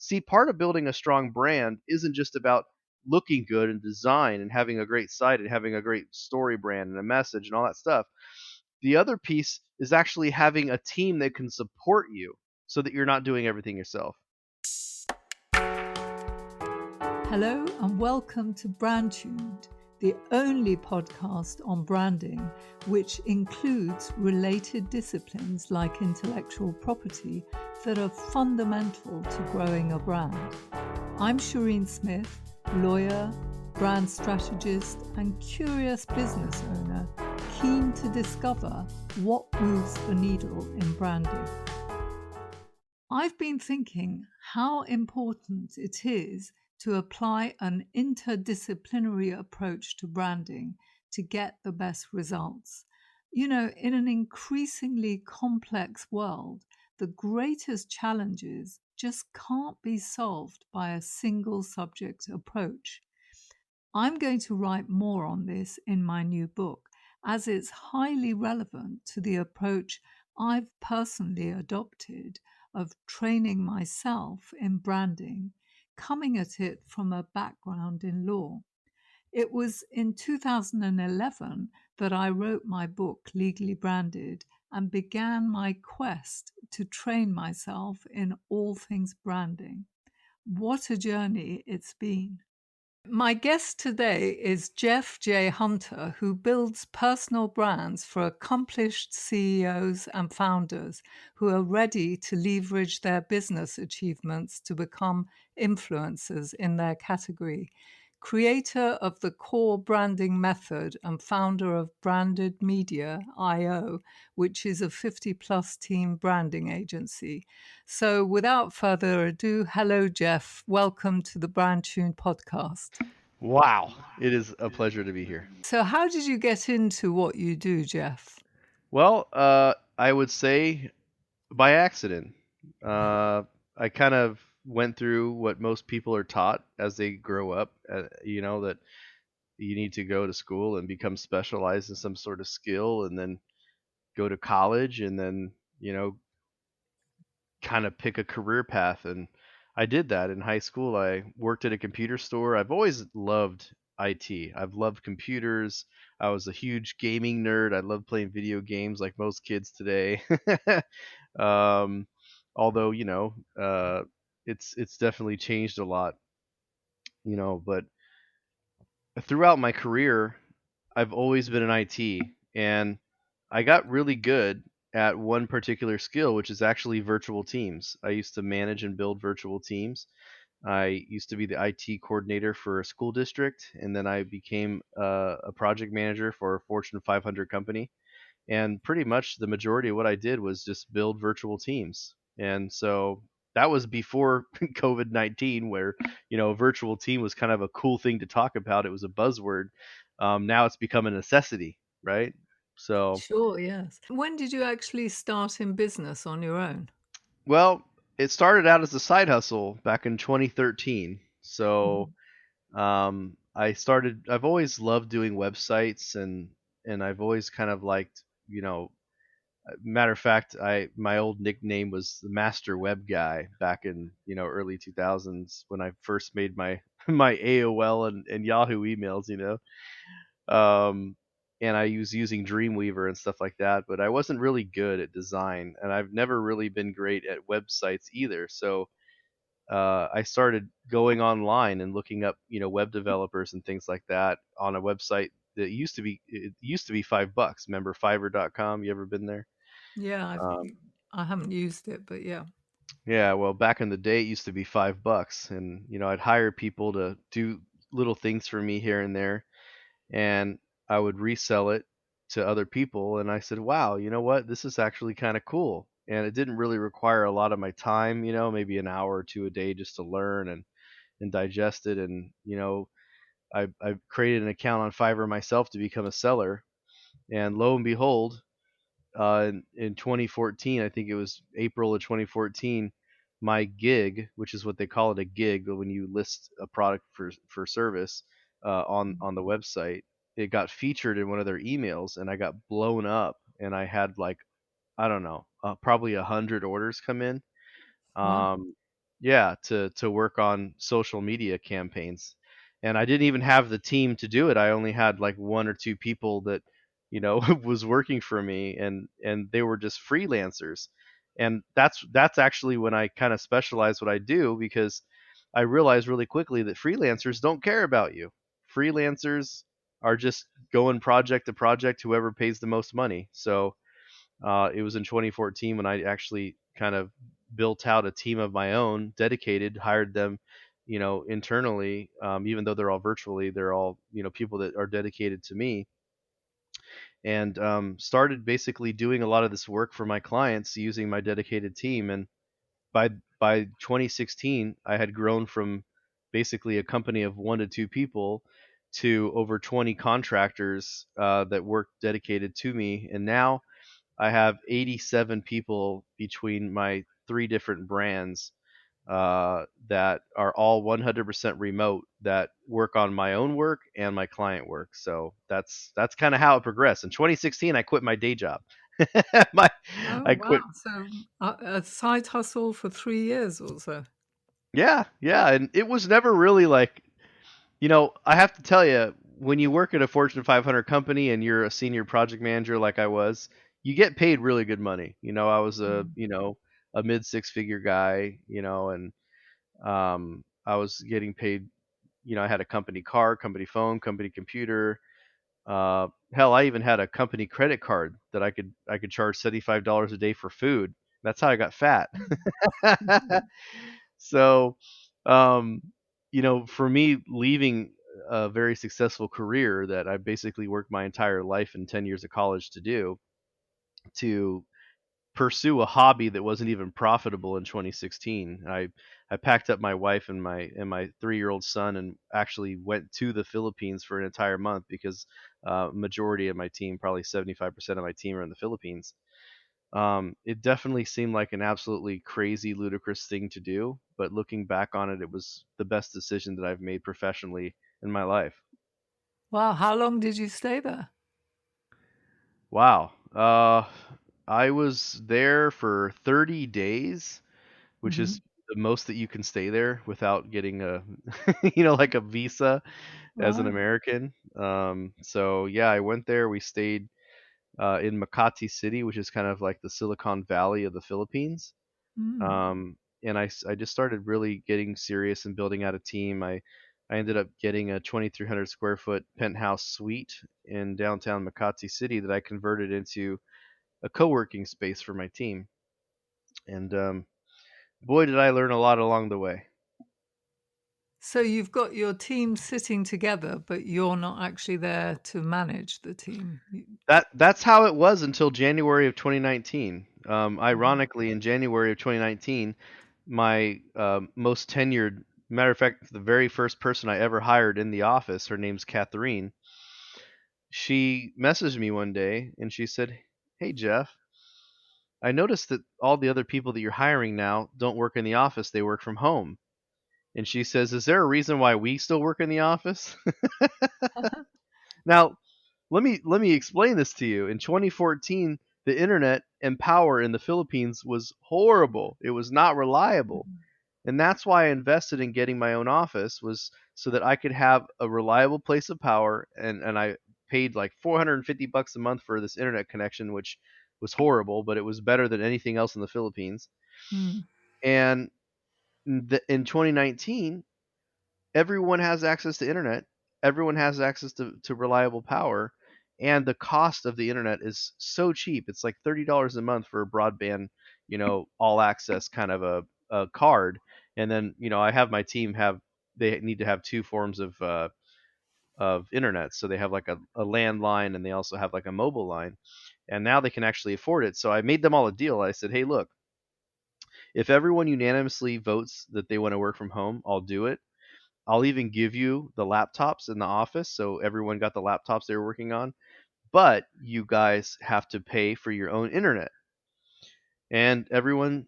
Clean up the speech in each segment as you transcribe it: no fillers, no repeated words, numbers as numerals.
See, part of building a strong brand isn't just about looking good and design and having a great site and having a great story brand and a message and all that stuff. The other piece is actually having a team that can support you so that you're not doing everything yourself. Hello and welcome to Brandtuned, the only podcast on branding which includes related disciplines like intellectual property that are fundamental to growing a brand. I'm Shireen Smith, lawyer, brand strategist and curious business owner, keen to discover what moves the needle in branding. I've been thinking how important it is to apply an interdisciplinary approach to branding to get the best results. You know, in an increasingly complex world, the greatest challenges just can't be solved by a single subject approach. I'm going to write more on this in my new book, as it's highly relevant to the approach I've personally adopted of training myself in branding, coming at it from a background in law. It was in 2011 that I wrote my book, Legally Branded, and began my quest to train myself in all things branding. What a journey it's been. My guest today is Jeff J. Hunter, who builds personal brands for accomplished CEOs and founders who are ready to leverage their business achievements to become influencers in their category. Creator of the core branding method and founder of Branded Media IO, which is a 50-plus team branding agency. So without further ado, hello, Jeff. Welcome to the Brandtuned podcast. Wow, it is a pleasure to be here. So how did you get into what you do, Jeff? Well, I would say by accident. I kind of went through what most people are taught as they grow up, that you need to go to school and become specialized in some sort of skill and then go to college and then, kind of pick a career path. And I did that in high school. I worked at a computer store. I've always loved IT. I've loved computers. I was a huge gaming nerd. I love playing video games like most kids today. um, Although, it's definitely changed a lot, but throughout my career, I've always been in IT, and I got really good at one particular skill, which is actually virtual teams. I used to manage and build virtual teams. I used to be the IT coordinator for a school district, and then I became a project manager for a Fortune 500 company. And pretty much the majority of what I did was just build virtual teams. And so that was before COVID-19, where a virtual team was kind of a cool thing to talk about. It was a buzzword. Now it's become a necessity, right? So, Sure, yes. When did you actually start in business on your own? well, it started out as a side hustle back in 2013. So, I've always loved doing websites, and I've always kind of liked, matter of fact, my old nickname was the Master Web Guy back in early 2000s when I first made my my AOL and Yahoo emails, um, and I was using Dreamweaver and stuff like that, but I wasn't really good at design, and I've never really been great at websites either. So I started going online and looking up web developers and things like that on a website that used to be $5. Remember Fiverr.com? You ever been there? Yeah, Um, I haven't used it, but yeah. Yeah, well, back in the day, it used to be $5, and I'd hire people to do little things for me here and there, and I would resell it to other people. And I said, "Wow, you know what? This is actually kind of cool." And it didn't really require a lot of my time, maybe an hour or two a day just to learn and digest it. And I created an account on Fiverr myself to become a seller, and lo and behold, in 2014, I think it was April of 2014, my gig, which is what they call it, a gig, but when you list a product for service on the website, it got featured in one of their emails, and I got blown up, and I had like, I don't know, probably 100 orders come in. Wow. Um, Yeah, to work on social media campaigns. And I didn't even have the team to do it. I only had like one or two people that, was working for me, and they were just freelancers. And that's actually when I kind of specialize what I do, because I realized really quickly that freelancers don't care about you. Freelancers are just going project to project, whoever pays the most money. So it was in 2014 when I actually kind of built out a team of my own, dedicated, hired them, internally. Even though they're all virtually, they're all people that are dedicated to me, and started basically doing a lot of this work for my clients using my dedicated team. And by by 2016, I had grown from basically a company of 1 to 2 people to over 20 contractors that worked dedicated to me. And now I have 87 people between my three different brands that are all 100% remote, that work on my own work and my client work. So that's kind of how it progressed. In 2016, I quit my day job. my Oh, I wow. quit. So a side hustle for 3 years or so. Yeah, yeah, and it was never really like, I have to tell you, when you work at a Fortune 500 company and you're a senior project manager like I was, you get paid really good money. I was Mm. a mid six figure guy, and I was getting paid. I had a company car, company phone, company computer. Hell, I even had a company credit card that I could charge $75 a day for food. That's how I got fat. So, um, for me, leaving a very successful career that I basically worked my entire life and 10 years of college to do, to pursue a hobby that wasn't even profitable in 2016. I packed up my wife and my 3-year-old son and actually went to the Philippines for an entire month, because majority of my team, probably 75% of my team, are in the Philippines. It definitely seemed like an absolutely crazy, ludicrous thing to do, but looking back on it, it was the best decision that I've made professionally in my life. Wow. How long did you stay there? Wow. I was there for 30 days, which Hmm. is the most that you can stay there without getting a, like a visa as an Right. American. So yeah, I went there. We stayed in Makati City, which is kind of like the Silicon Valley of the Philippines. Mm. And I just started really getting serious and building out a team. I ended up getting a 2,300 square foot penthouse suite in downtown Makati City that I converted into a co-working space for my team. And boy, did I learn a lot along the way. So you've got your team sitting together, but you're not actually there to manage the team. That's how it was until January of 2019. Mhm. Ironically, in January of 2019, my most tenured, matter of fact, the very first person I ever hired in the office, her name's Catherine. She messaged me one day and she said, "Hey Jeff, I noticed that all the other people that you're hiring now don't work in the office; they work from home." And she says, "Is there a reason why we still work in the office?" Now, let me explain this to you. In 2014, the internet and power in the Philippines was horrible. It was not reliable. And that's why I invested in getting my own office, was so that I could have a reliable place of power. And I paid like $450 a month for this internet connection, which was horrible, but it was better than anything else in the Philippines. Mm. And in 2019, everyone has access to internet. Everyone has access to reliable power, and the cost of the internet is so cheap. It's like $30 a month for a broadband, all access kind of a card. And then I have my team have, they need to have two forms of internet. So they have like a landline, and they also have like a mobile line. And now they can actually afford it. So I made them all a deal. I said, hey, look, if everyone unanimously votes that they want to work from home, I'll do it. I'll even give you the laptops in the office, so everyone got the laptops they were working on, but you guys have to pay for your own internet. And everyone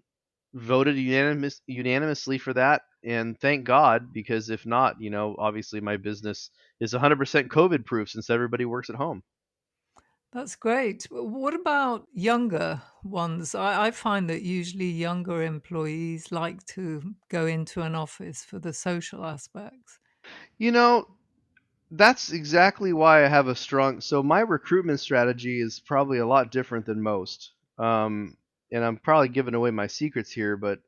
voted unanimously for that, and thank God, because if not, obviously my business is 100% COVID proof since everybody works at home. That's great. What about younger ones? I find that usually younger employees like to go into an office for the social aspects. You know, that's exactly why I have a strong so my recruitment strategy is probably a lot different than most. And I'm probably giving away my secrets here, but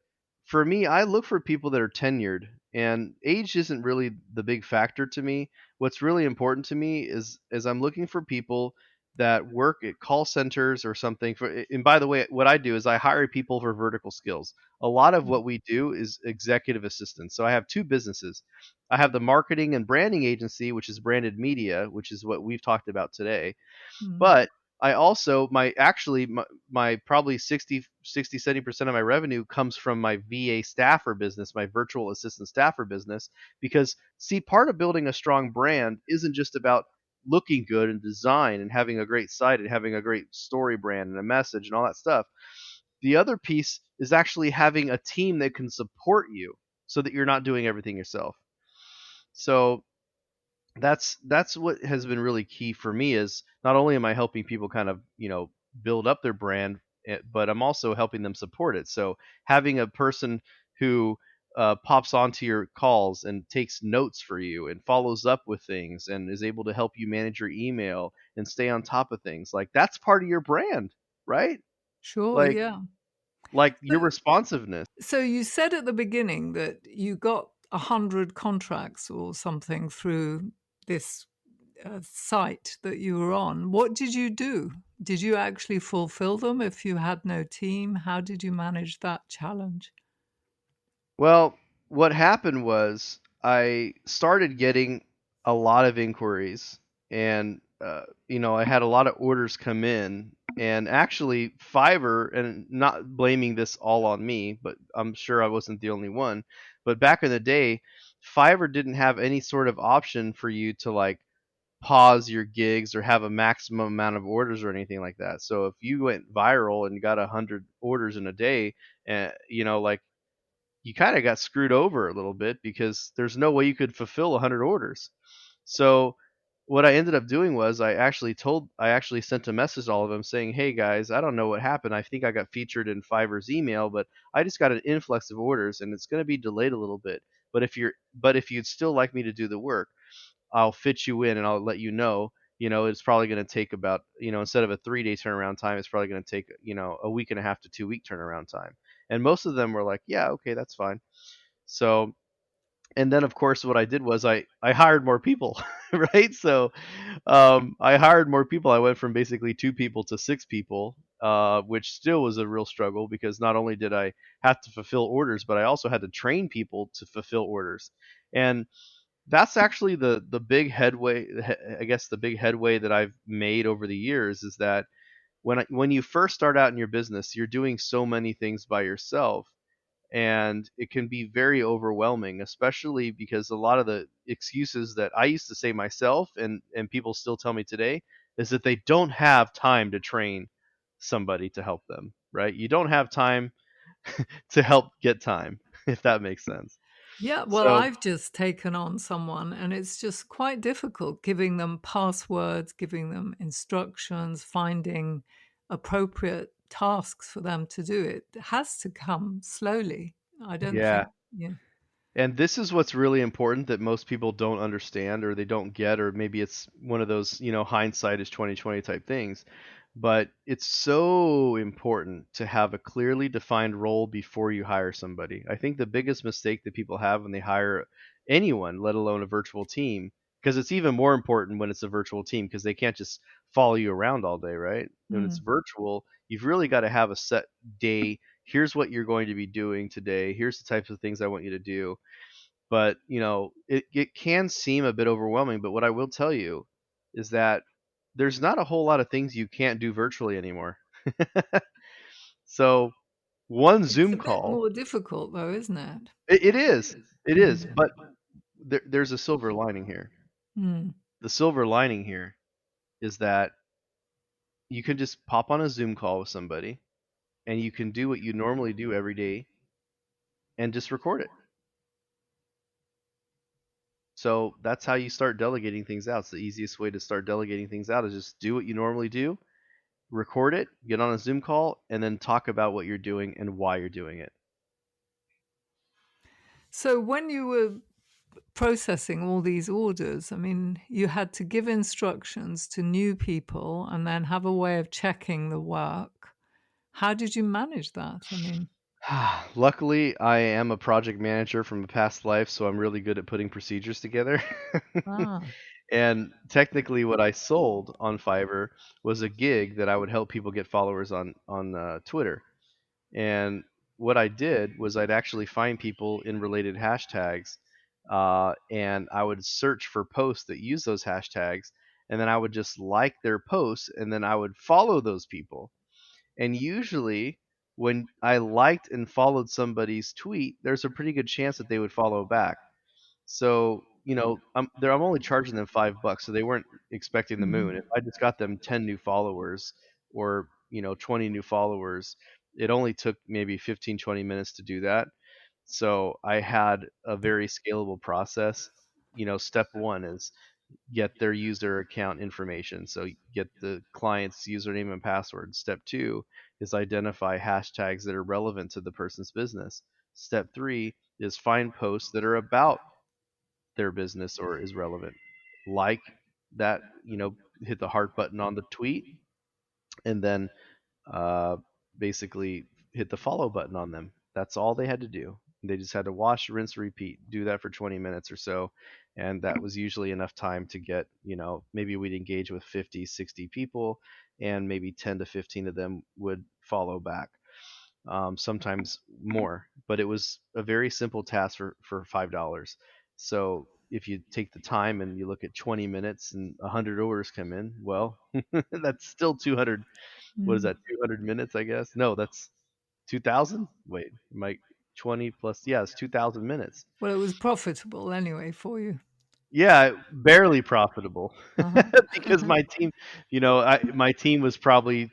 for me, I look for people that are tenured, and age isn't really the big factor to me. What's really important to me is I'm looking for people that work at call centers or something for and by the way, what I do is I hire people for vertical skills. A lot of what we do is executive assistance. So I have two businesses. I have the marketing and branding agency, which is branded media, which is what we've talked about today. Mm. But I also my probably 70% of my revenue comes from my VA staffer business, my virtual assistant staffer business, because see, part of building a strong brand isn't just about looking good and design and having a great site and having a great story brand and a message and all that stuff. The other piece is actually having a team that can support you so that you're not doing everything yourself. So that's what has been really key for me is not only am I helping people kind of, build up their brand, but I'm also helping them support it. So having a person who pops onto your calls and takes notes for you and follows up with things and is able to help you manage your email and stay on top of things, like that's part of your brand, right? Sure, Like yeah. like your So, responsiveness. so you said at the beginning that you got 100 contracts or something through this site that you were on. What did you do? Did you actually fulfill them if you had no team? How did you manage that challenge? Well, what happened was I started getting a lot of inquiries, and I had a lot of orders come in, and actually Fiverr, and not blaming this all on me, but I'm sure I wasn't the only one. But back in the day, Fiverr didn't have any sort of option for you to like pause your gigs or have a maximum amount of orders or anything like that. So if you went viral and got 100 orders in a day, like you kind of got screwed over a little bit because there's no way you could fulfill 100 orders. So what I ended up doing was I actually sent a message to all of them saying, "Hey guys, I don't know what happened. I think I got featured in Fiverr's email, but I just got an influx of orders and it's going to be delayed a little bit. But if you'd still like me to do the work, I'll fit you in and I'll let you know. It's probably going to take about, instead of a 3-day turnaround time, it's probably going to take, a week and a half to 2-week turnaround time." And most of them were like, "Yeah, okay, that's fine." So, and then of course what I did was I hired more people, right? So, I hired more people. I went from basically 2 people to 6 people, which still was a real struggle because not only did I have to fulfill orders, but I also had to train people to fulfill orders. And that's actually the big headway, I guess the big headway that I've made over the years is that when you first start out in your business, you're doing so many things by yourself, and it can be very overwhelming, especially because a lot of the excuses that I used to say myself and people still tell me today is that they don't have time to train somebody to help them, right? You don't have time to help get time, if that makes sense. Yeah, well, So, I've just taken on someone and it's just quite difficult giving them passwords, giving them instructions, finding appropriate tasks for them to do. It has to come slowly. I don't yeah. think, yeah. And this is what's really important that most people don't understand or they don't get, or maybe it's one of those, hindsight is 2020 type things. But it's so important to have a clearly defined role before you hire somebody. I think the biggest mistake that people have when they hire anyone, let alone a virtual team, because it's even more important when it's a virtual team because they can't just follow you around all day, right? When it's Mm. virtual, you've really got to have a set day. Here's what you're going to be doing today. Here's the types of things I want you to do. But it can seem a bit overwhelming, but what I will tell you is that there's not a whole lot of things you can't do virtually anymore. So one It's Zoom a bit call, more difficult, though, isn't it? it is, Mm. but there's a silver lining here. Mm. The silver lining here is that you can just pop on a Zoom call with somebody and you can do what you normally do every day and just record it. So that's how you start delegating things out. It's the easiest way to start delegating things out is just do what you normally do, record it, get on a Zoom call, and then talk about what you're doing and why you're doing it. So when you were processing all these orders, I mean, you had to give instructions to new people and then have a way of checking the work. How did you manage that? I mean, Luckily, I am a project manager from a past life, so I'm really good at putting procedures together. ah, And technically, what I sold on Fiverr was a gig that I would help people get followers on Twitter. And what I did was I'd actually find people in related hashtags, and I would search for posts that use those hashtags, and then I would just like their posts, and then I would follow those people. And usually, when I liked and followed somebody's tweet, there's a pretty good chance that they would follow back. So, I'm only charging them $5, so they weren't expecting the moon. If mhm. I just got them 10 new followers or, 20 new followers, it only took maybe 15, 20 minutes to do that. So I had a very scalable process. Step one is get their user account information. So get the client's username and password. Step two is identify hashtags that are relevant to the person's business. Step three is find posts that are about their business or is relevant. Like that, hit the heart button on the tweet, and then uh, basically hit the follow button on them. That's all they had to do. They just had to wash, rinse, repeat, do that for 20 minutes or so. And that was usually enough time to get, maybe we'd engage with 50, 60 people, and maybe 10 to 15 of them would follow back, sometimes more. But it was a very simple task for $5. So if you take the time and you look at 20 minutes and 100 orders come in, well, that's still 200. What is Mm. that? 200 minutes, I guess. No, that's 2,000. Wait, my 20 plus. Yeah, it's 2,000 minutes. Well, it was profitable anyway for you. Yeah, barely profitable Uh-huh. because my team, my team was probably,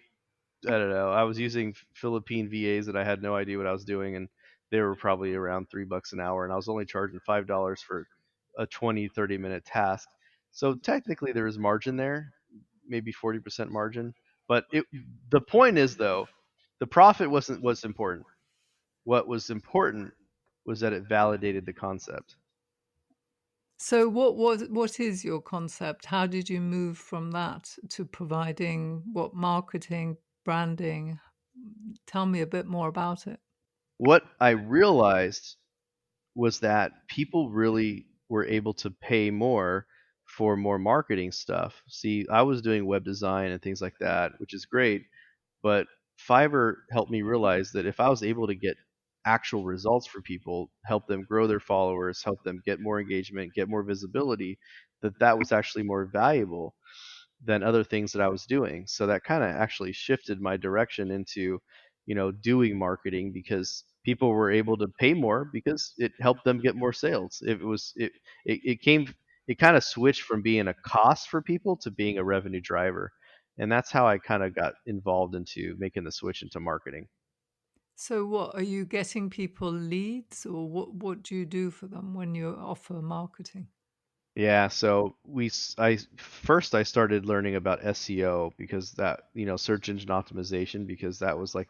I don't know. I was using Philippine VAs that I had no idea what I was doing, and they were probably around $3 an hour, and I was only charging $5 for a 20, 30-minute task. So technically, there was margin there, maybe 40% margin. But the point is, though, the profit wasn't what's important. What was important was that it validated the concept. So what is your concept? How did you move from that to providing what marketing, branding? Tell me a bit more about it. What I realized was that people really were able to pay more for more marketing stuff. See, I was doing web design and things like that, which is great, but Fiverr helped me realize that if I was able to get actual results for people, help them grow their followers, help them get more engagement, get more visibility, that was actually more valuable than other things that I was doing. So that kind of actually shifted my direction into, doing marketing because people were able to pay more because it helped them get more sales. It came it kind of switched from being a cost for people to being a revenue driver. And that's how I kind of got involved into making the switch into marketing. So what are you getting people leads or what do you do for them when you offer marketing? Yeah, so I started learning about SEO because that, search engine optimization, because that was like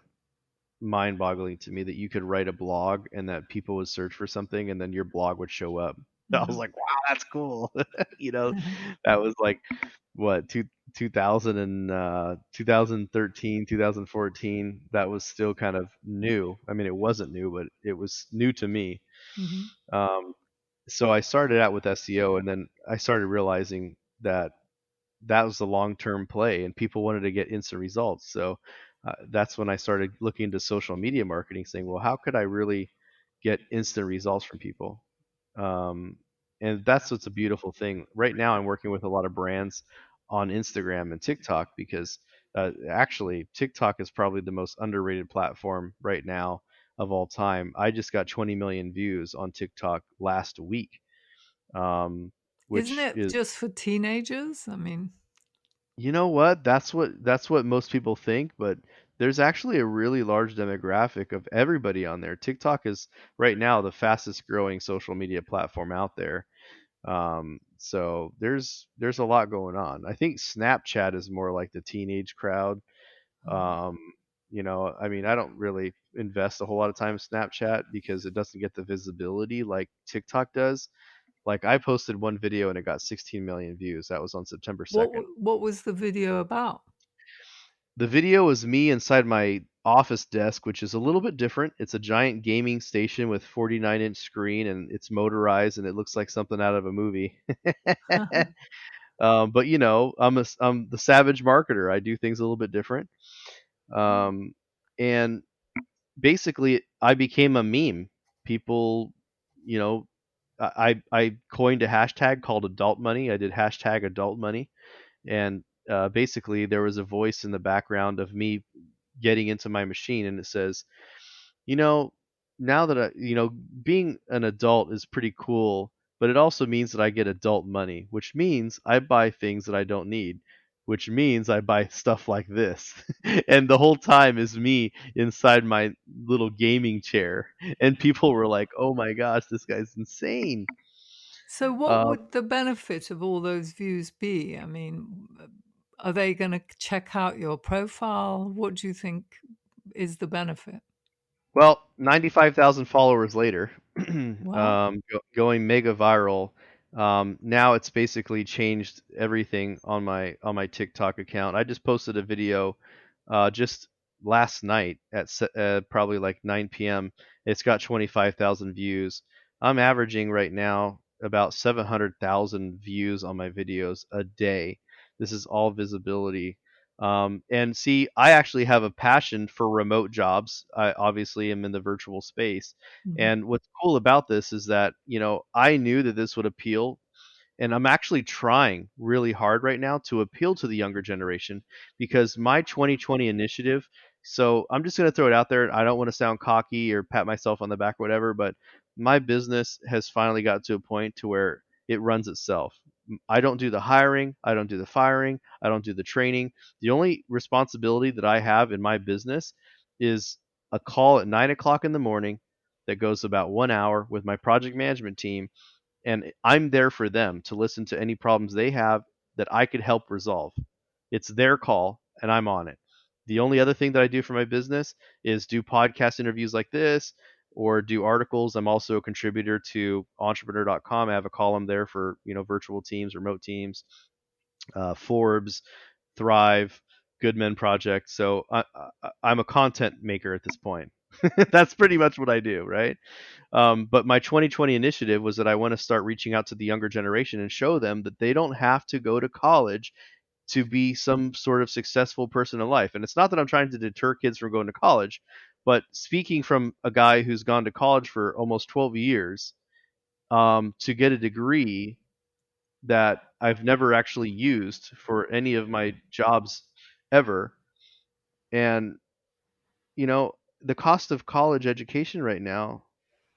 mind-boggling to me that you could write a blog and that people would search for something and then your blog would show up. I was Mhm. like, wow, that's cool. you know, that was like what 2000 and 2013, 2014. That was still kind of new. I mean, it wasn't new, but it was new to me. Mhm. Um, so I started out with SEO, and then I started realizing that that was the long-term play, and people wanted to get instant results. So that's when I started looking into social media marketing, saying, well, how could I really get instant results from people? Um, and that's what's a beautiful thing. Right now, I'm working with a lot of brands on Instagram and TikTok because actually, TikTok is probably the most underrated platform right now of all time. I just got 20 million views on TikTok last week, um, Isn't which it is, just for teenagers? I mean, you know what? That's what most people think, but there's actually a really large demographic of everybody on there. TikTok is right now the fastest growing social media platform out there. So there's a lot going on. I think Snapchat is more like the teenage crowd. Um, I mean, I don't really invest a whole lot of time in Snapchat because it doesn't get the visibility like TikTok does. Like I posted one video and it got 16 million views. That was on September 2nd. What was the video about? The video was me inside my office desk, which is a little bit different. It's a giant gaming station with 49-inch screen and it's motorized and it looks like something out of a movie. But I'm the savage marketer. I do things a little bit different. Um, and basically I became a meme. People, you know, I coined a hashtag called adult money. I did hashtag adult money, and basically there was a voice in the background of me getting into my machine, and it says, you know, now that being an adult is pretty cool, but it also means that I get adult money, which means I buy things that I don't need, which means I buy stuff like this. And the whole time is me inside my little gaming chair. And people were like, oh my gosh, this guy's insane. So, what Uh, would the benefit of all those views be? I mean, are they going to check out your profile? What do you think is the benefit? Well, 95,000 followers later, Wow. going mega viral. Now it's basically changed everything on my TikTok account. I just posted a video just last night at probably like 9 p.m. It's got 25,000 views. I'm averaging right now about 700,000 views on my videos a day. This is all visibility. And see, I actually have a passion for remote jobs. I obviously am in the virtual space. Mhm. And what's cool about this is that, I knew that this would appeal, and I'm actually trying really hard right now to appeal to the younger generation because my 2020 initiative. So I'm just going to throw it out there. I don't want to sound cocky or pat myself on the back or whatever, but my business has finally got to a point to where it runs itself. I don't do the hiring, I don't do the firing, I don't do the training. The only responsibility that I have in my business is a call at 9 o'clock in the morning that goes about 1 hour with my project management team, and I'm there for them to listen to any problems they have that I could help resolve. It's their call and I'm on it. The only other thing that I do for my business is do podcast interviews like this or do articles. I'm also a contributor to entrepreneur.com. I have a column there for, virtual teams, remote teams, Forbes, Thrive, Good Men Project. So I'm a content maker at this point. That's pretty much what I do, right? But my 2020 initiative was that I want to start reaching out to the younger generation and show them that they don't have to go to college to be some sort of successful person in life. And it's not that I'm trying to deter kids from going to college, but speaking from a guy who's gone to college for almost 12 years, to get a degree that I've never actually used for any of my jobs ever. And, you know, the cost of college education right now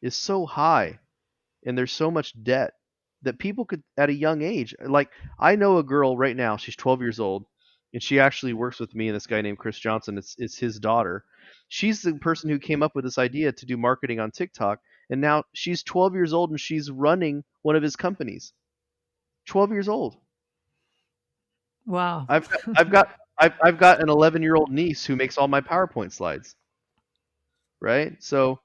is so high and there's so much debt that people could at a young age, like I know a girl right now, she's 12 years old and she actually works with me and this guy named Chris Johnson. It's his daughter. She's the person who came up with this idea to do marketing on TikTok, and now she's 12 years old and she's running one of his companies. 12 years old. Wow. I've got an 11-year-old niece who makes all my PowerPoint slides, right? So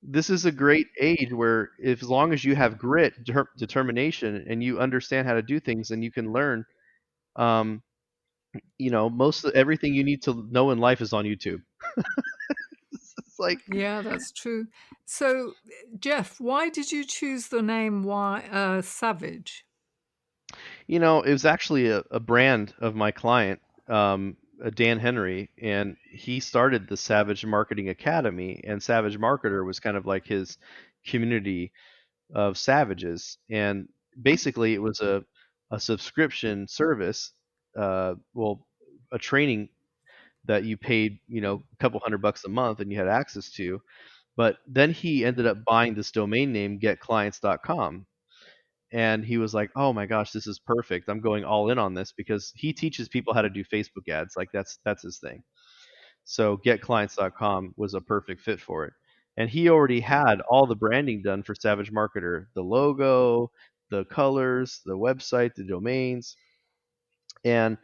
this is a great age where if, as long as you have grit, determination, and you understand how to do things, and you can learn, um, most of everything you need to know in life is on YouTube. It's like, Yeah, that's true. So, Jeff, why did you choose the name Savage? it was actually a brand of my client, Dan Henry, and he started the Savage Marketing Academy, and Savage Marketer was kind of like his community of savages. And basically, it was a subscription service, well, a training that you paid, a couple $100 a month and you had access to. But then he ended up buying this domain name, getclients.com. And he was like, "Oh my gosh, this is perfect. I'm going all in on this," because he teaches people how to do Facebook ads. Like that's his thing. So getclients.com was a perfect fit for it. And he already had all the branding done for Savage Marketer, the logo, the colors, the website, the domains. And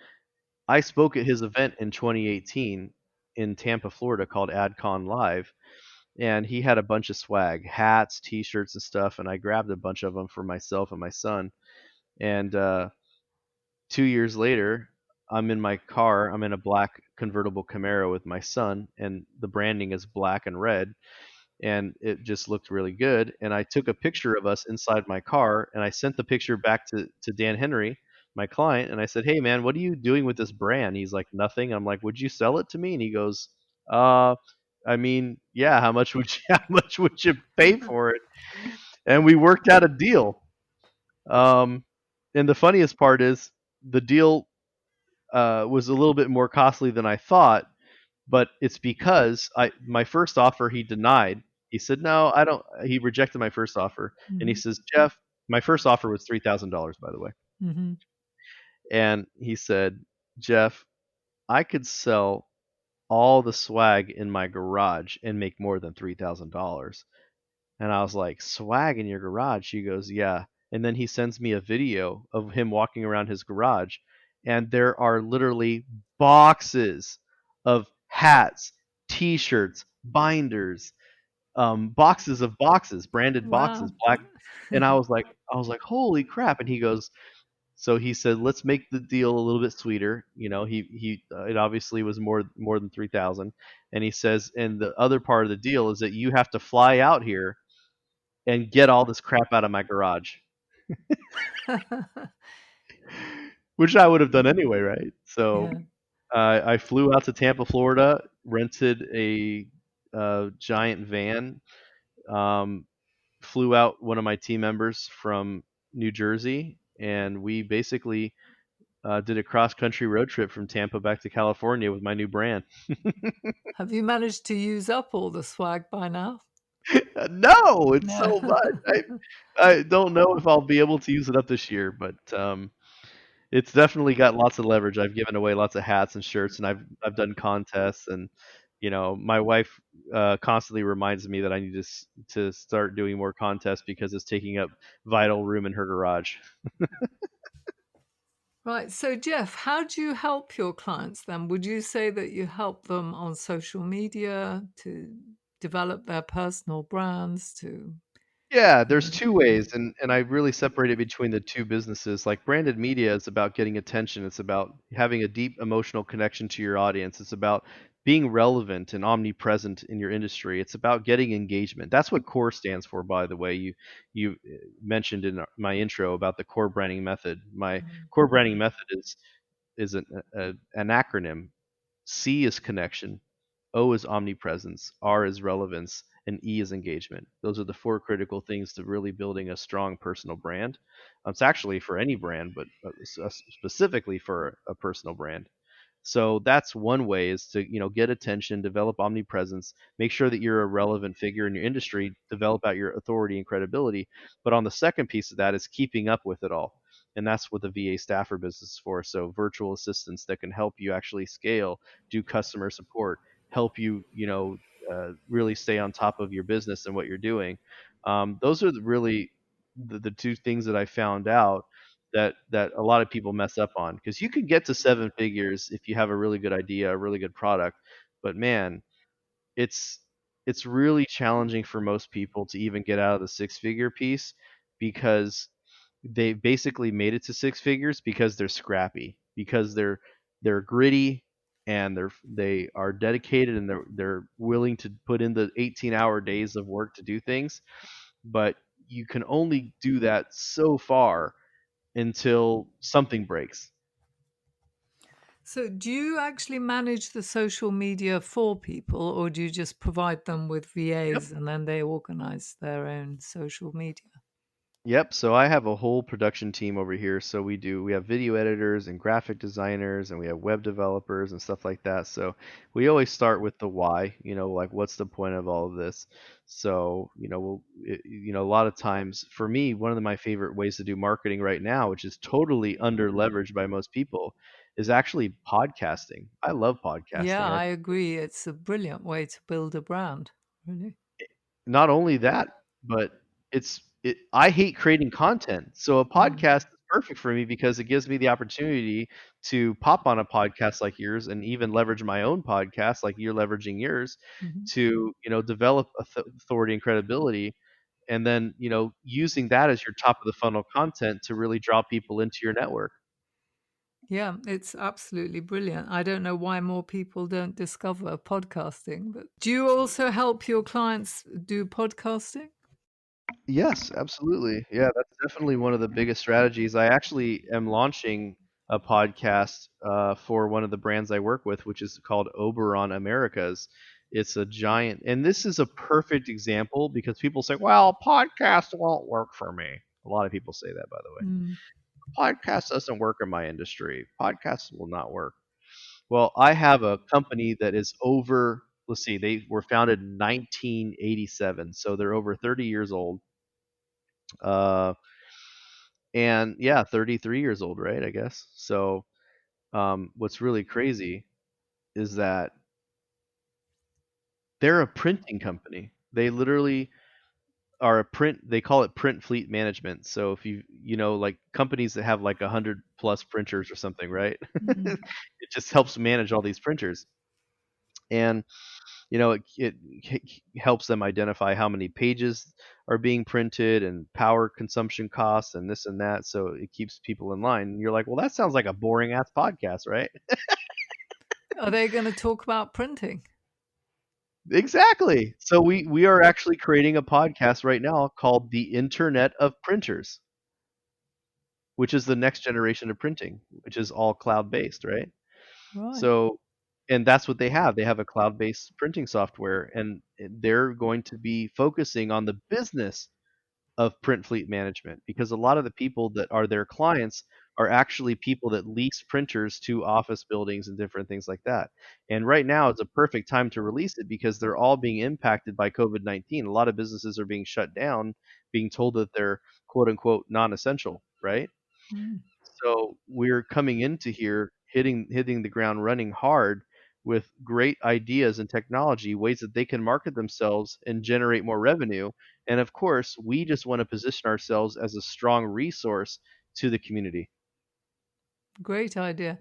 I spoke at his event in 2018 in Tampa, Florida called AdCon Live, and he had a bunch of swag, hats, t-shirts and stuff, and I grabbed a bunch of them for myself and my son. And 2 years later, I'm in my car. I'm in a black convertible Camaro with my son, and the branding is black and red, and it just looked really good. And I took a picture of us inside my car, and I sent the picture back to Dan Henry, my client, and I said, "Hey man, what are you doing with this brand?" He's like, "Nothing." I'm like, "Would you sell it to me?" And he goes, "Uh, I mean, yeah. How much would you, how much would you pay for it?" And we worked out a deal. Um, and the funniest part is the deal was a little bit more costly than I thought, but it's because I my first offer he denied. He said, "No, I don't." He rejected my first offer, and he Hmm. says, "Jeff, my first offer was $3,000, by the way." Hmm. And he said, "Jeff, I could sell all the swag in my garage and make more than $3,000." And I was like, "Swag in your garage?" He goes, "Yeah." And then he sends me a video of him walking around his garage, and there are literally boxes of hats, t-shirts, binders, boxes of boxes, branded boxes, Wow. black. And I was like, "Holy crap!" And he goes, so he said, "Let's make the deal a little bit sweeter." It obviously was more than 3,000, and he says, "And the other part of the deal is that you have to fly out here and get all this crap out of my garage," which I would have done anyway, right? So Yeah. I flew out to Tampa, Florida, rented a giant van, um, flew out one of my team members from New Jersey, and we basically did a cross country road trip from Tampa back to California with my new brand. Have you managed to use up all the swag by now? No, it's No. so much. I don't know if I'll be able to use it up this year, but it's definitely got lots of leverage. I've given away lots of hats and shirts, and I've done contests, and my wife constantly reminds me that I need to start doing more contests because it's taking up vital room in her garage. Right. So, Jeff, how do you help your clients then? Would you say that you help them on social media to develop their personal brands, to, Yeah, you there's know, two ways, and I really separate it between the two businesses. Like branded media is about getting attention. It's about having a deep emotional connection to your audience. It's about being relevant and omnipresent in your industry. It's about getting engagement. That's what CORE stands for, by the way. You mentioned in my intro about the core branding method. My Mhm. core branding method is an acronym. C is connection, O is omnipresence, R is relevance, and E is engagement. Those are the four critical things to really building a strong personal brand. It's actually for any brand, but specifically for a personal brand. So that's one way is to get attention, develop omnipresence, make sure that you're a relevant figure in your industry, develop out your authority and credibility. But on the second piece of that is keeping up with it all. And that's what the VA staffer business is for. So virtual assistants that can help you actually scale, do customer support, help you, really stay on top of your business and what you're doing. Those are really the two things that I found out that a lot of people mess up on, because you can get to seven figures if you have a really good idea, a really good product, but man, it's it's really challenging for most people to even get out of the six figure piece, because they basically made it to six figures because they're scrappy, because they're gritty, and they are dedicated, and they're willing to put in the 18-hour days of work to do things. But you can only do that so far until something breaks. So, do you actually manage the social media for people, or do you just provide them with Yep. VAs and then they organize their own social media? Yep. So I have a whole production team over here. So we have video editors and graphic designers, and we have web developers and stuff like that. So we always start with the why, like what's the point of all of this? So, a lot of times for me, one of my favorite ways to do marketing right now, which is totally under leveraged by most people, is actually podcasting. I love Yeah, podcasting. I agree. It's a brilliant way to build a brand, really. Not only that, but it's I hate creating content. So a Mm. podcast is perfect for me because it gives me the opportunity to pop on a podcast like yours and even leverage my own podcast like you're leveraging yours Mhm. to, develop authority and credibility, and then, using that as your top of the funnel content to really draw people into your network. Yeah, it's absolutely brilliant. I don't know why more people don't discover podcasting, but do you also help your clients do podcasting? Yes, absolutely. Yeah, that's definitely one of the biggest strategies. I actually am launching a podcast for one of the brands I work with, which is called Oberon Americas. It's a giant, and this is a perfect example because people say, "Well, podcast won't work for me." A lot of people say that, by the way. Mm. Podcast doesn't work in my industry. Podcasts will not work. Well, I have a company that is over. Let's see, they were founded in 1987, so they're over 30 years old. Uh, and yeah, 33 years old, right? I guess. So, what's really crazy is that they're a printing company. They literally are a print. They call it print fleet management. So if like companies that have like 100 plus printers or something, right? Mm. It just helps manage all these printers, and it helps them identify how many pages are being printed and power consumption costs and this and that, so it keeps people in line. And you're like, well, that sounds like a boring ass podcast, right? Are they going to talk about printing? Exactly. So we are actually creating a podcast right now called the Internet of Printers, which is the next generation of printing, which is all cloud based, right? Right. So, and that's what they have. They have a cloud based printing software, and they're going to be focusing on the business of print fleet management, because a lot of the people that are their clients are actually people that lease printers to office buildings and different things like that. And right now it's a perfect time to release it because they're all being impacted by COVID-19. A lot of businesses are being shut down, being told that they're quote unquote non-essential, right? Mm. So we're coming into here hitting the ground running hard with great ideas and technology, ways that they can market themselves and generate more revenue. And of course, we just want to position ourselves as a strong resource to the community. Great idea.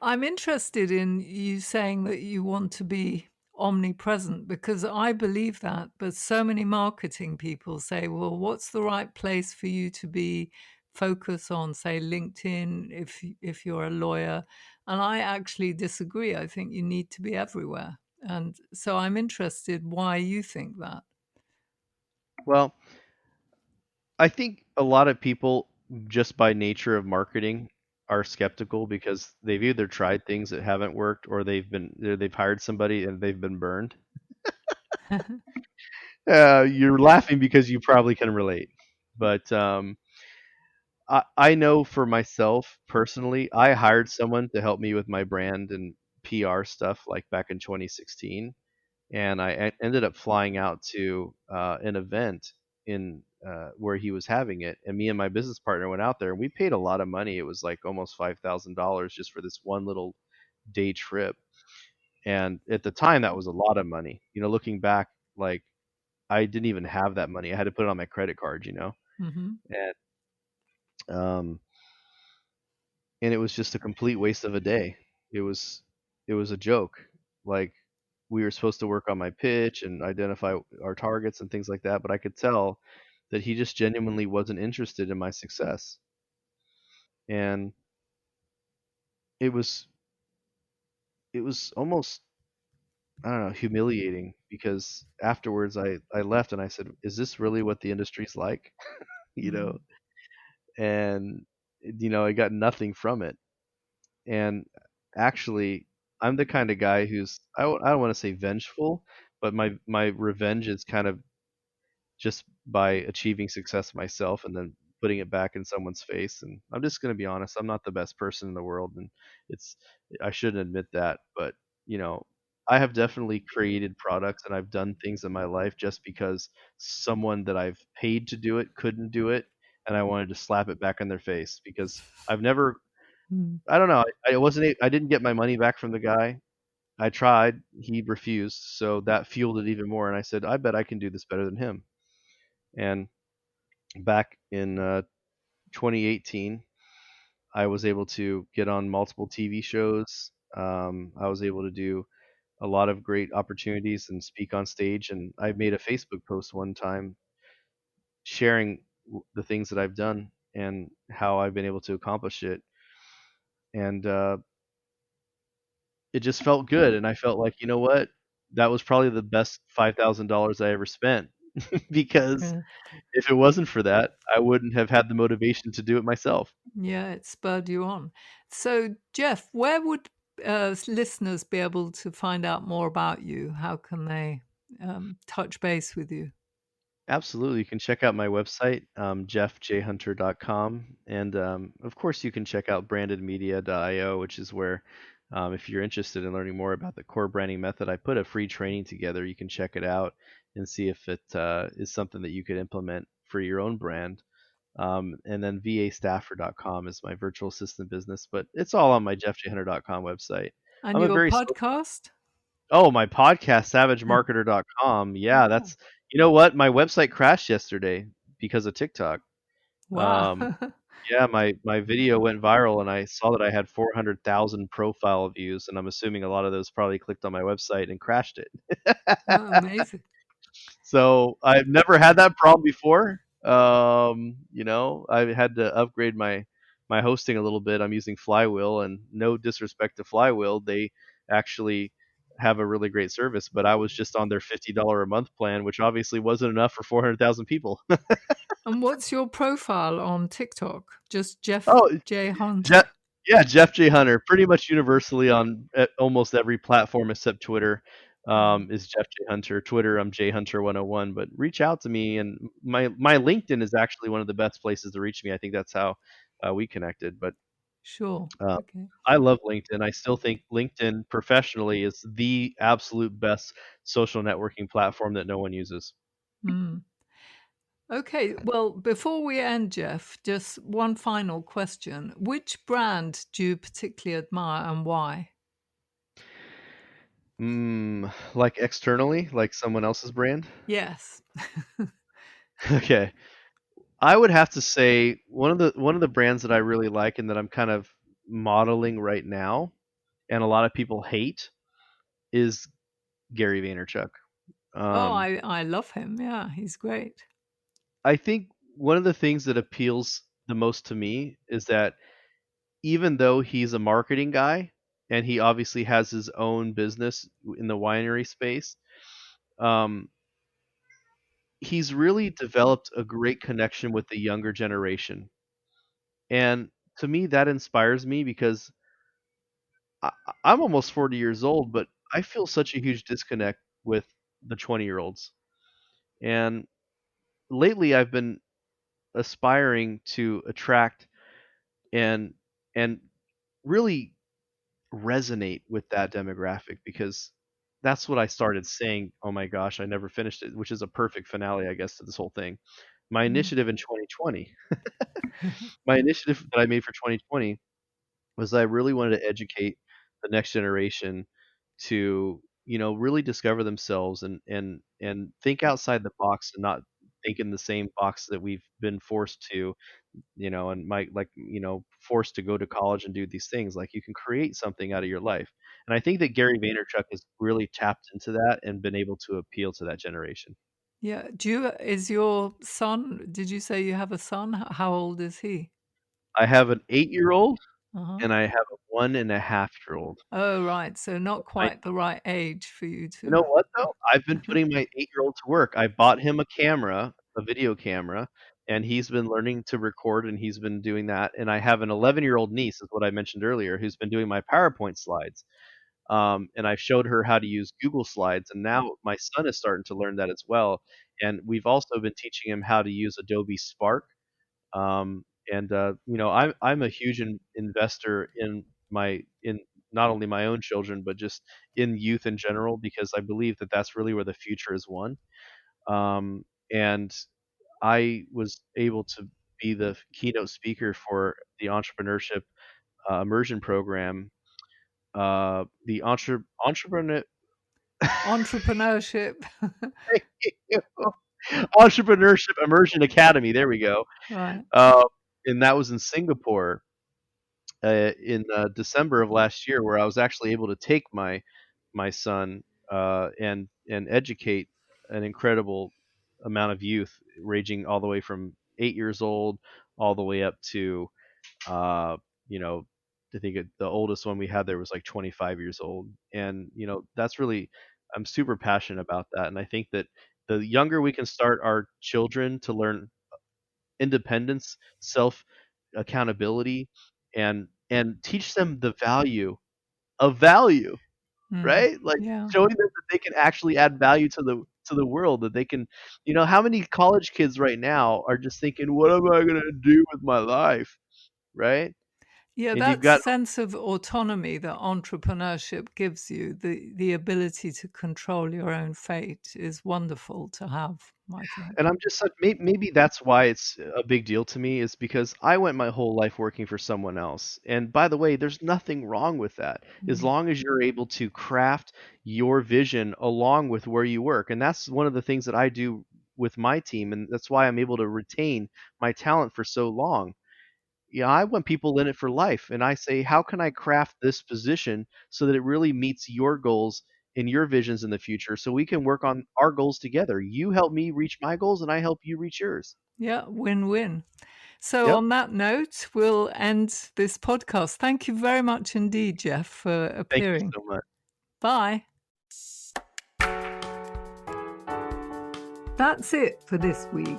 I'm interested in you saying that you want to be omnipresent because I believe that, but so many marketing people say, well, what's the right place for you to be focus on, say LinkedIn if you're a lawyer? And I actually disagree. I think you need to be everywhere. And so I'm interested why you think that. Well, I think a lot of people, just by nature of marketing, are skeptical because they've either tried things that haven't worked, or they've hired somebody and they've been burned. You're laughing because you probably can relate. But I know for myself personally, I hired someone to help me with my brand and PR stuff like back in 2016, and ended up flying out to an event in where he was having it, and me and my business partner went out there, and we paid a lot of money. It was like almost $5,000 just for this one little day trip, and at the time that was a lot of money. Looking back, like I didn't even have that money. I had to put it on my credit card, Hmm. and um, and it was just a complete waste of a day. It was it was a joke. Like we were supposed to work on my pitch and identify our targets and things like that, but I could tell that he just genuinely wasn't interested in my success. And it was it was almost, I don't know, humiliating, because afterwards I left and I said, "Is this really what the industry's like?" you know, Mm. and I got nothing from it. And actually, I'm the kind of guy who's I don't want to say vengeful, but my revenge is kind of just by achieving success myself and then putting it back in someone's face. And I'm just going to be honest, I'm not the best person in the world, and it's I shouldn't admit that, but you know, I have definitely created products and I've done things in my life just because someone that I've paid to do it couldn't do it, and I wanted to slap it back in their face because I've never Mm. I don't know. I didn't get my money back from the guy. I tried. He refused. So that fueled it even more. And I said, I bet I can do this better than him. And back in 2018, I was able to get on multiple TV shows. I was able to do a lot of great opportunities and speak on stage. And I made a Facebook post one time sharing the things that I've done and how I've been able to accomplish it. And it just felt good. And I felt like, you know what? That was probably the best $5,000 I ever spent because Yeah. if it wasn't for that, I wouldn't have had the motivation to do it myself. Yeah, it spurred you on. So, Jeff, where would listeners be able to find out more about you? How can they touch base with you? Absolutely. You can check out my website, jeffjhunter.com. And of course, you can check out brandedmedia.io, which is where, if you're interested in learning more about the core branding method, I put a free training together. You can check it out and see if it is something that you could implement for your own brand. And then vastaffer.com is my virtual assistant business, but it's all on my jeffjhunter.com website. And I'm a your very podcast? Oh, my podcast, savagemarketer.com. Yeah, Oh, that's you know what? My website crashed yesterday because of TikTok. wow. Um, yeah, my video went viral and I saw that I had 400,000 profile views, and I'm assuming a lot of those probably clicked on my website and crashed it. Oh, amazing. So I've never had that problem before. I had to upgrade my hosting a little bit. I'm using Flywheel, and no disrespect to Flywheel, they actually have a really great service. But I was just on their $50 a month plan, which obviously wasn't enough for 400,000 people. And what's your profile on TikTok? Just Jeff Oh, J. Jeff, Hunter. yeah, Jeff J. Hunter, pretty much universally on almost every platform except Twitter, Mm, is Jeff J. Hunter. Twitter, I'm J Hunter 101. But reach out to me, and my LinkedIn is actually one of the best places to reach me. I think that's how we connected. But sure. uh, Okay. I love LinkedIn. I still think LinkedIn professionally is the absolute best social networking platform that no one uses. Mm. Okay. Well, before we end, Jeff, just one final question. Which brand do you particularly admire and why? Like externally, like someone else's brand. Yes. Okay. I would have to say one of the brands that I really like and that I'm kind of modeling right now, and a lot of people hate, is Gary Vaynerchuk. Oh, Um, I love him. Yeah, he's great. I think one of the things that appeals the most to me is that even though he's a marketing guy and he obviously has his own business in the winery space, um, he's really developed a great connection with the younger generation. And to me, that inspires me because I I'm almost 40 years old, but I feel such a huge disconnect with the 20-year-olds. And lately I've been aspiring to attract and and really resonate with that demographic because that's what I started saying, "Oh my gosh, I never finished it," which is a perfect finale, I guess, to this whole thing. My Mm. initiative in 2020, my initiative that I made for 2020 was I really wanted to educate the next generation to, really discover themselves and think outside the box and not think in the same box that we've been forced to, and might like, forced to go to college and do these things. Like you can create something out of your life. And I think that Gary Vaynerchuk has really tapped into that and been able to appeal to that generation. Yeah. Is your son, did you say you have a son? How old is he? I have an 8-year-old Uh-huh. and I have a 1.5-year-old. Oh, right. So not quite the right age for you You know to. what though? I've been putting my 8-year-old to work. I bought him a camera, a video camera, and he's been learning to record and he's been doing that. And I have an 11-year-old niece, is what I mentioned earlier, who's been doing my PowerPoint slides. And I showed her how to use Google Slides, and now my son is starting to learn that as well. And we've also been teaching him how to use Adobe Spark. And I'm a huge investor in not only my own children but just in youth in general because I believe that that's really where the future is won. And I was able to be the keynote speaker for the entrepreneurship immersion program. The entrepreneur. Entrepreneurship. Entrepreneurship Immersion Academy. There we go. Right. Uh, and that was in Singapore in December of last year, where I was actually able to take my son and educate an incredible amount of youth, ranging all the way from 8 years old all the way up to uh, you know, I think the oldest one we had there was like 25 years old, and that's really I'm super passionate about that, and I think that the younger we can start our children to learn independence, self accountability, and teach them the value of value, Mm. right? Like Yeah. showing them that they can actually add value to the world, that they can, how many college kids right now are just thinking, what am I gonna do with my life, right? Yeah, And you've that got sense of autonomy that entrepreneurship gives you, the ability to control your own fate is wonderful to have, I think. And I'm just like, maybe that's why it's a big deal to me, is because I went my whole life working for someone else. And by the way, there's nothing wrong with that, as Mm. long as you're able to craft your vision along with where you work. And that's one of the things that I do with my team, and that's why I'm able to retain my talent for so long. Yeah, I want people in it for life, and I say, how can I craft this position so that it really meets your goals and your visions in the future, so we can work on our goals together. You help me reach my goals, and I help you reach yours. Yeah, win-win. So Yep. on that note, we'll end this podcast. Thank you very much indeed, Jeff, for Thank you appearing. so much. Bye. That's it for this week.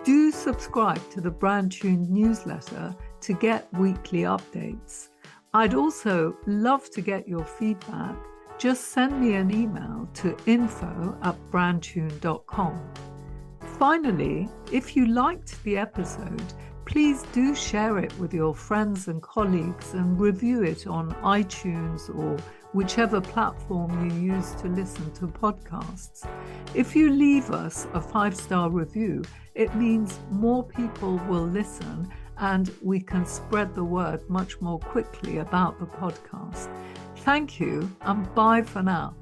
Do subscribe to the BrandTuned newsletter to get weekly updates. I'd also love to get your feedback. Just send me an email to info@brandtuned.com. Finally, if you liked the episode, please do share it with your friends and colleagues and review it on iTunes or whichever platform you use to listen to podcasts. If you leave us a 5-star review, it means more people will listen and we can spread the word much more quickly about the podcast. Thank you and bye for now.